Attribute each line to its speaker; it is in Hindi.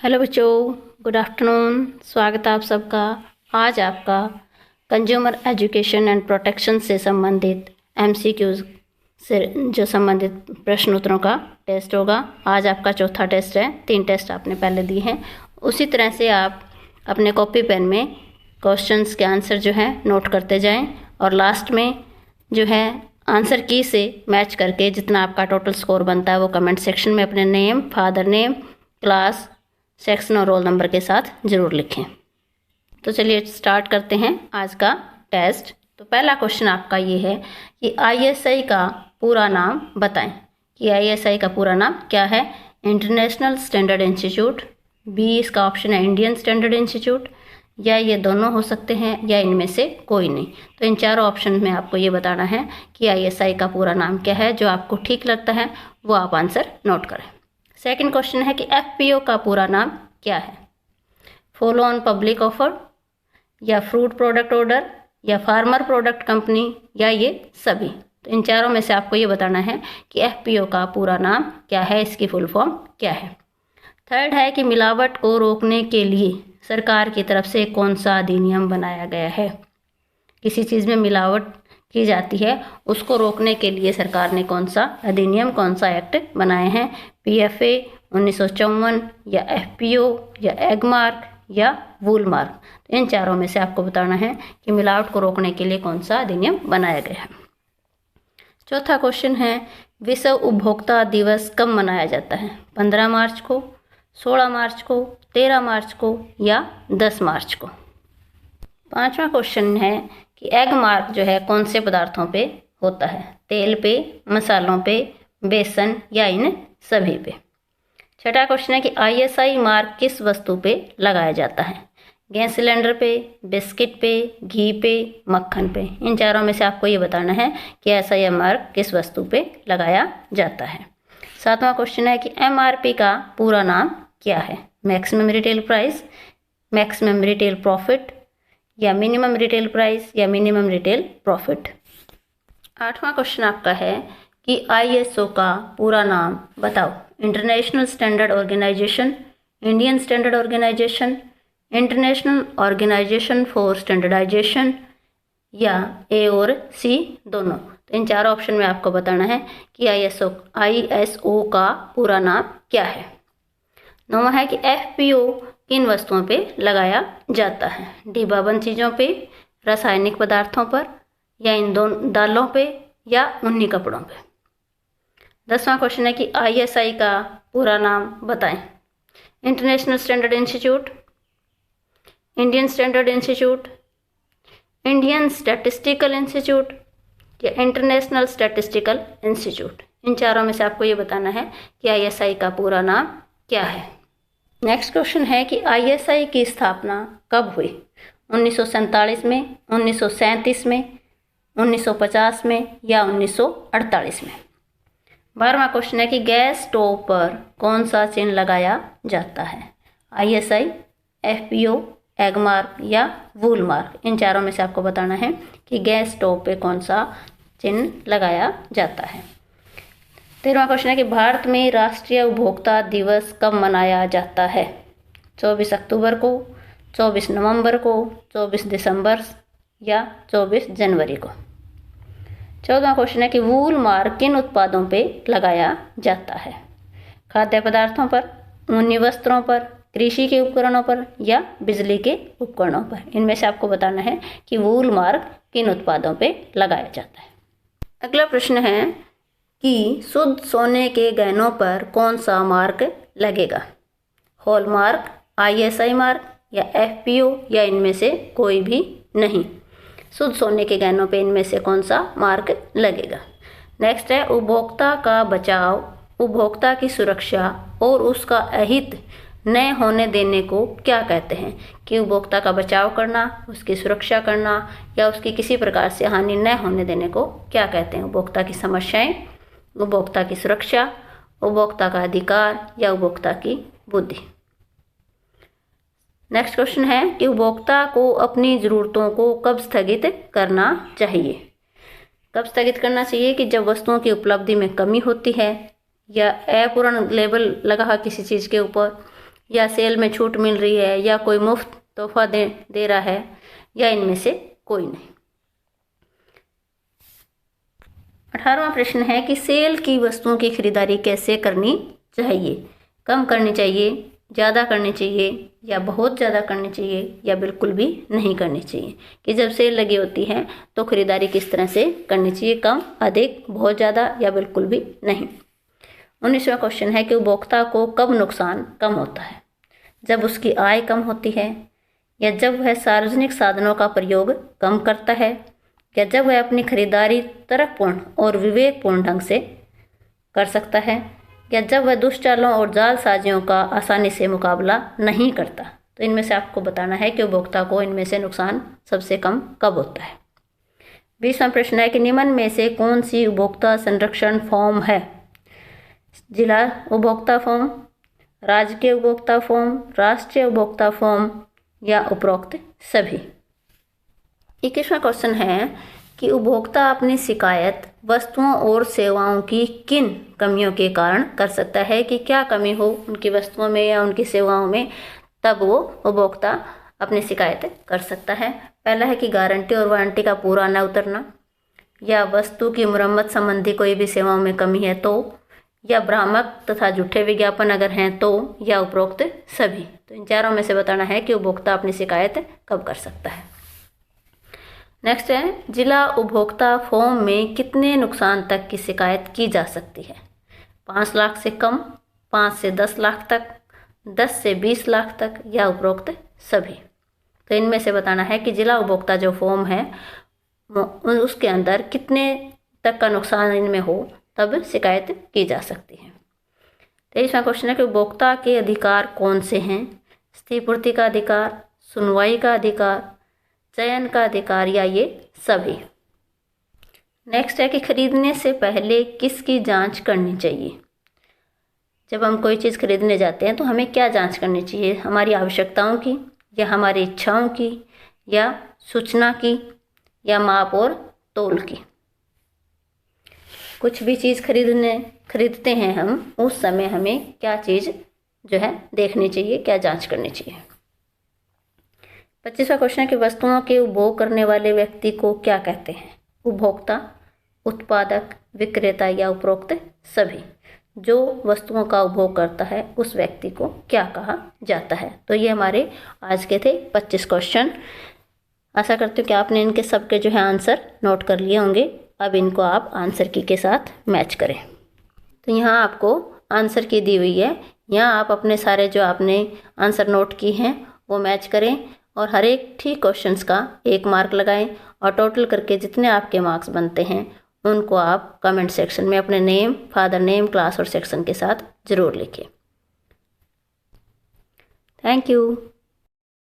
Speaker 1: हेलो बच्चों, गुड आफ्टरनून। स्वागत है आप सबका। आज आपका कंज्यूमर एजुकेशन एंड प्रोटेक्शन से संबंधित एमसीक्यूज से जो संबंधित प्रश्न उत्तरों का टेस्ट होगा। आज आपका चौथा टेस्ट है। 3 टेस्ट आपने पहले दिए हैं। उसी तरह से आप अपने कॉपी पेन में क्वेश्चंस के आंसर जो है नोट करते जाएं और लास्ट में जो है आंसर की से मैच करके जितना आपका टोटल स्कोर बनता है वो कमेंट सेक्शन में अपने name, father name, class, section और रोल नंबर के साथ ज़रूर लिखें। तो चलिए स्टार्ट करते हैं आज का टेस्ट। तो पहला क्वेश्चन आपका ये है कि आईएसआई का पूरा नाम बताएं कि आईएसआई का पूरा नाम क्या है। इंटरनेशनल स्टैंडर्ड इंस्टीट्यूट, बी इसका ऑप्शन है इंडियन स्टैंडर्ड इंस्टीट्यूट, या ये दोनों हो सकते हैं या इनमें से कोई नहीं। तो इन चारों ऑप्शन में आपको ये बताना है कि आईएसआई का पूरा नाम क्या है। जो आपको ठीक लगता है वो आप आंसर नोट करें। सेकंड क्वेश्चन है कि एफपीओ का पूरा नाम क्या है। फॉलो ऑन पब्लिक ऑफर, या फ्रूट प्रोडक्ट ऑर्डर, या फार्मर प्रोडक्ट कंपनी, या ये सभी। तो इन चारों में से आपको ये बताना है कि एफपीओ का पूरा नाम क्या है, इसकी फुल फॉर्म क्या है। थर्ड है कि मिलावट को रोकने के लिए सरकार की तरफ से कौन सा अधिनियम बनाया गया है। किसी चीज़ में मिलावट की जाती है उसको रोकने के लिए सरकार ने कौन सा अधिनियम, कौन सा एक्ट बनाए हैं। पीएफए 1954, या एफपीओ, या एगमार्क, या वूलमार्क। तो इन चारों में से आपको बताना है कि मिलावट को रोकने के लिए कौन सा अधिनियम बनाया गया है। चौथा क्वेश्चन है विश्व उपभोक्ता दिवस कब मनाया जाता है। 15 मार्च को, 16 मार्च को, 13 मार्च को, या 10 मार्च को। पांचवा क्वेश्चन है कि एग मार्क जो है कौन से पदार्थों पे होता है। तेल पे, मसालों पे, बेसन, या इन सभी पे। छठा क्वेश्चन है कि आईएसआई मार्क किस वस्तु पे लगाया जाता है। गैस सिलेंडर पे, बिस्किट पे, घी पे, मक्खन पे। इन चारों में से आपको ये बताना है कि आईएसआई मार्क किस वस्तु पे लगाया जाता है। सातवां क्वेश्चन है कि एमआरपी का पूरा नाम क्या है। Maximum retail price, maximum retail profit, या मिनिमम रिटेल प्राइस, या मिनिमम रिटेल प्रॉफिट। आठवां क्वेश्चन आपका है कि आईएसओ का पूरा नाम बताओ। International standard organisation, Indian standard organisation, international organisation for standardisation, या ए और सी दोनों। तो इन चार ऑप्शन में आपको बताना है कि आईएसओ का पूरा नाम क्या है। नौवां है कि एफपीओ किन वस्तुओं पे लगाया जाता है। डिब्बाबंद चीज़ों पे, रासायनिक पदार्थों पर, या इन दोनों दालों पे, या ऊनी कपड़ों पे। 10वां क्वेश्चन है कि आईएसआई का पूरा नाम बताएं। International standard institute, Indian standard institute, Indian statistical institute, या इंटरनेशनल स्टैटिस्टिकल इंस्टीट्यूट। इन चारों में से आपको ये बताना है कि आईएसआई का पूरा नाम क्या है। नेक्स्ट क्वेश्चन है कि आईएसआई की स्थापना कब हुई। 1947 में, 1937 में, 1950 में, या 1948 में। 12वां क्वेश्चन है कि गैस स्टोव पर कौन सा चिन्ह लगाया जाता है। आईएसआई, एफपीओ, एगमार्क, या वूलमार्क। इन चारों में से आपको बताना है कि गैस स्टोव पे कौन सा चिन्ह लगाया जाता है। 13वां क्वेश्चन है कि भारत में राष्ट्रीय उपभोक्ता दिवस कब मनाया जाता है। 24 अक्टूबर को, 24 नवंबर को, 24 दिसंबर, या 24 जनवरी को। 14वां क्वेश्चन है कि वूल मार्क किन उत्पादों पे लगाया जाता है। खाद्य पदार्थों पर, ऊनी वस्त्रों पर, कृषि के उपकरणों पर, या बिजली के उपकरणों पर। इनमें से आपको बताना है कि वूल मार्क किन उत्पादों पे लगाया जाता है। अगला प्रश्न है कि शुद्ध सोने के गहनों पर कौन सा मार्क लगेगा। हॉलमार्क, आईएसआई मार्क, या एफपीओ, या इनमें से कोई भी नहीं। शुद्ध सोने के गहनों पे इनमें से कौन सा मार्क लगेगा। नेक्स्ट है उपभोक्ता का बचाव, उपभोक्ता की सुरक्षा और उसका अहित न होने देने को क्या कहते हैं। कि उपभोक्ता का बचाव करना, उसकी सुरक्षा करना, या उसकी किसी प्रकार से हानि न होने देने को क्या कहते हैं। उपभोक्ता की समस्याएं, उपभोक्ता की सुरक्षा, उपभोक्ता का अधिकार, या उपभोक्ता की बुद्धि। नेक्स्ट क्वेश्चन है कि उपभोक्ता को अपनी ज़रूरतों को कब स्थगित करना चाहिए। कब स्थगित करना चाहिए कि जब वस्तुओं की उपलब्धि में कमी होती है, या अपूर्ण लेबल लगा किसी चीज़ के ऊपर, या सेल में छूट मिल रही है, या कोई मुफ्त तोहफा दे रहा है, या इनमें से कोई नहीं। 18वां प्रश्न है कि सेल की वस्तुओं की खरीदारी कैसे करनी चाहिए? कम करनी चाहिए, ज़्यादा करनी चाहिए, या बहुत ज़्यादा करनी चाहिए, या बिल्कुल भी नहीं करनी चाहिए। कि जब सेल लगी होती है तो खरीदारी किस तरह से करनी चाहिए? कम, अधिक, बहुत ज़्यादा, या बिल्कुल भी नहीं। 19वां क्वेश्चन है कि उपभोक्ता को कब नुकसान कम होता है? जब उसकी आय कम होती है, या जब वह सार्वजनिक साधनों का प्रयोग कम करता है, या जब वह अपनी खरीदारी तर्कपूर्ण और विवेकपूर्ण ढंग से कर सकता है, या जब वह दुष्चालों और जालसाजियों का आसानी से मुकाबला नहीं करता। तो इनमें से आपको बताना है कि उपभोक्ता को इनमें से नुकसान सबसे कम कब होता है। 20वां प्रश्न है कि निम्न में से कौन सी उपभोक्ता संरक्षण फॉर्म है? जिला उपभोक्ता फॉर्म, राजकीय उपभोक्ता फॉर्म, राष्ट्रीय उपभोक्ता फॉर्म, या उपरोक्त सभी। 21वां क्वेश्चन है कि उपभोक्ता अपनी शिकायत वस्तुओं और सेवाओं की किन कमियों के कारण कर सकता है? कि क्या कमी हो उनकी वस्तुओं में या उनकी सेवाओं में, तब वो उपभोक्ता अपनी शिकायत कर सकता है। पहला है कि गारंटी और वारंटी का पूरा न उतरना, या वस्तु की मुरम्मत संबंधी कोई भी सेवाओं में कमी है तो, या भ्रामक तथा झूठे विज्ञापन अगर हैं तो, या उपरोक्त सभी। तो इन चारों में से बताना है कि उपभोक्ता अपनी शिकायत कब कर सकता है। नेक्स्ट है जिला उपभोक्ता फॉर्म में कितने नुकसान तक की शिकायत की जा सकती है? 5 लाख से कम, 5 से 10 लाख तक, 10 से 20 लाख तक, या उपरोक्त सभी। तो इनमें से बताना है कि जिला उपभोक्ता जो फॉर्म है उसके अंदर कितने तक का नुकसान इनमें हो तब शिकायत की जा सकती है। 23वां क्वेश्चन है कि उपभोक्ता के अधिकार कौन से हैं? क्षतिपूर्ति का अधिकार, सुनवाई का अधिकार, चयन का अधिकार, या ये सभी। नेक्स्ट है कि खरीदने से पहले किसकी जांच करनी चाहिए? जब हम कोई चीज़ खरीदने जाते हैं तो हमें क्या जांच करनी चाहिए? हमारी आवश्यकताओं की, या हमारी इच्छाओं की, या सूचना की, या माप और तोल की। कुछ भी चीज़ खरीदते हैं हम, उस समय हमें क्या चीज़ जो है देखनी चाहिए, क्या जांच करनी चाहिए। 25वां क्वेश्चन है कि वस्तुओं के उपभोग करने वाले व्यक्ति को क्या कहते हैं? उपभोक्ता, उत्पादक, विक्रेता, या उपरोक्त सभी। जो वस्तुओं का उपभोग करता है उस व्यक्ति को क्या कहा जाता है? तो ये हमारे आज के थे 25 क्वेश्चन। आशा करती हूँ कि आपने इनके सबके जो है आंसर नोट कर लिए होंगे। अब इनको आप आंसर की के साथ मैच करें। तो यहाँ आपको आंसर की दी हुई है, यहाँ आप अपने सारे जो आपने आंसर नोट किए हैं वो मैच करें और हर एक ठीक क्वेश्चंस का 1 मार्क लगाएं और टोटल करके जितने आपके मार्क्स बनते हैं उनको आप कमेंट सेक्शन में अपने नेम, फादर नेम, क्लास और सेक्शन के साथ ज़रूर लिखें। Thank you.